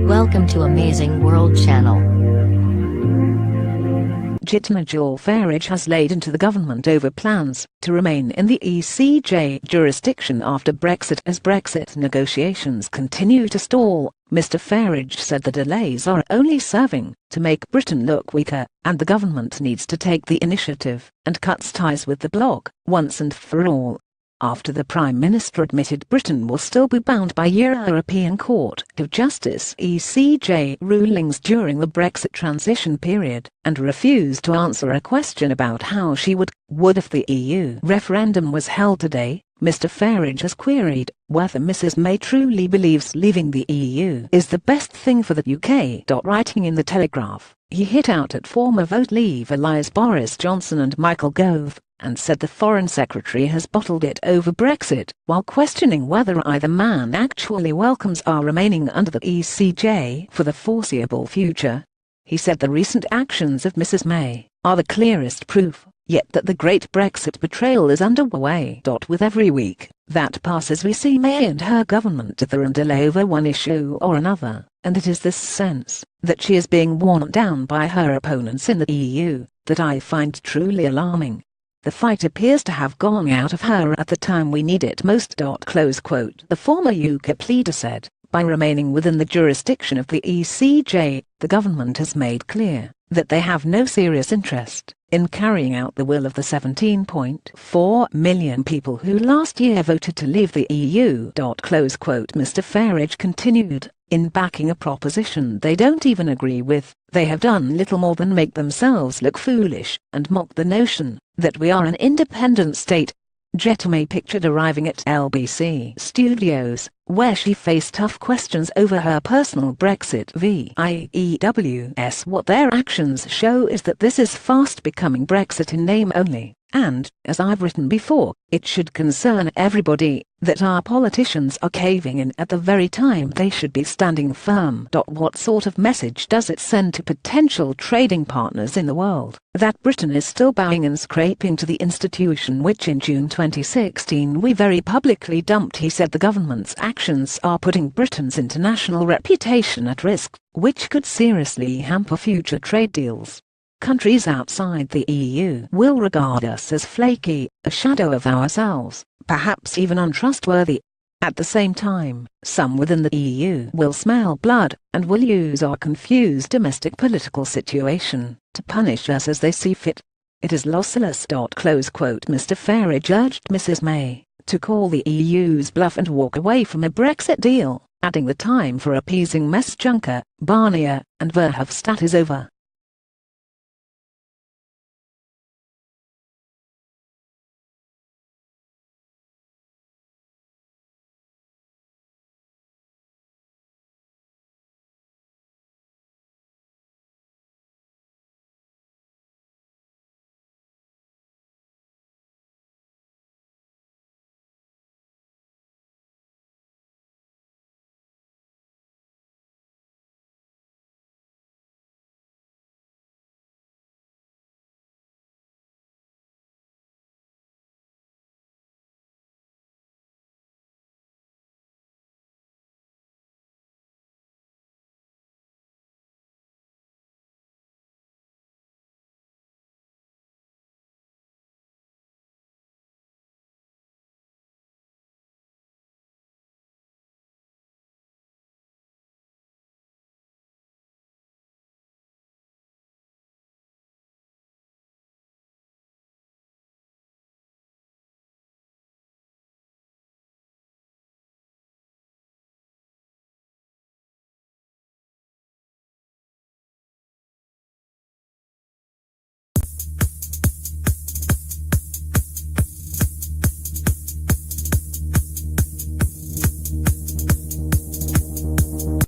Welcome to Amazing World Channel. GETTYNigel Farage has laid into the government over plans to remain in the ECJ jurisdiction after Brexit as Brexit negotiations continue to stall. Mr Farage said the delays are only serving to make Britain look weaker, and the government needs to take the initiative and cuts ties with the bloc once and for all. After the Prime Minister admitted Britain will still be bound by European Court of Justice (ECJ) rulings during the Brexit transition period, and refused to answer a question about how she would if the EU referendum was held today, Mr Farage has queried whether Mrs May truly believes leaving the EU is the best thing for the UK. Writing in the Telegraph, he hit out at former vote Leave allies Boris Johnson and Michael Gove, and said the Foreign Secretary has bottled it over Brexit, while questioning whether either man actually welcomes our remaining under the ECJ for the foreseeable future. He said the recent actions of Mrs May are the clearest proof yet that the Great Brexit betrayal is underway. With every week that passes we see May and her government dither and delay over one issue or another, and it is this sense that she is being worn down by her opponents in the EU that I find truly alarming. The fight appears to have gone out of her at the time we need it most. The former UKIP leader said, by remaining within the jurisdiction of the ECJ, the government has made clear that they have no serious interest in carrying out the will of the 17.4 million people who last year voted to leave the EU. Mr Farage continued, in backing a proposition they don't even agree with, they have done little more than make themselves look foolish and mock the notion that we are an independent state. May pictured arriving at LBC Studios, where she faced tough questions over her personal Brexit views. What their actions show is that this is fast becoming Brexit in name only, and, as I've written before, it should concern everybody that our politicians are caving in at the very time they should be standing firm. What sort of message does it send to potential trading partners in the world that Britain is still bowing and scraping to the institution which in June 2016 we very publicly dumped? He said the government's actions are putting Britain's international reputation at risk, which could seriously hamper future trade deals. Countries outside the EU will regard us as flaky, a shadow of ourselves, perhaps even untrustworthy. At the same time, some within the EU will smell blood, and will use our confused domestic political situation to punish us as they see fit. It is lossless. Mr Farage urged Mrs May to call the EU's bluff and walk away from a Brexit deal, adding the time for appeasing Mess Juncker, Barnier, and Verhofstadt is over.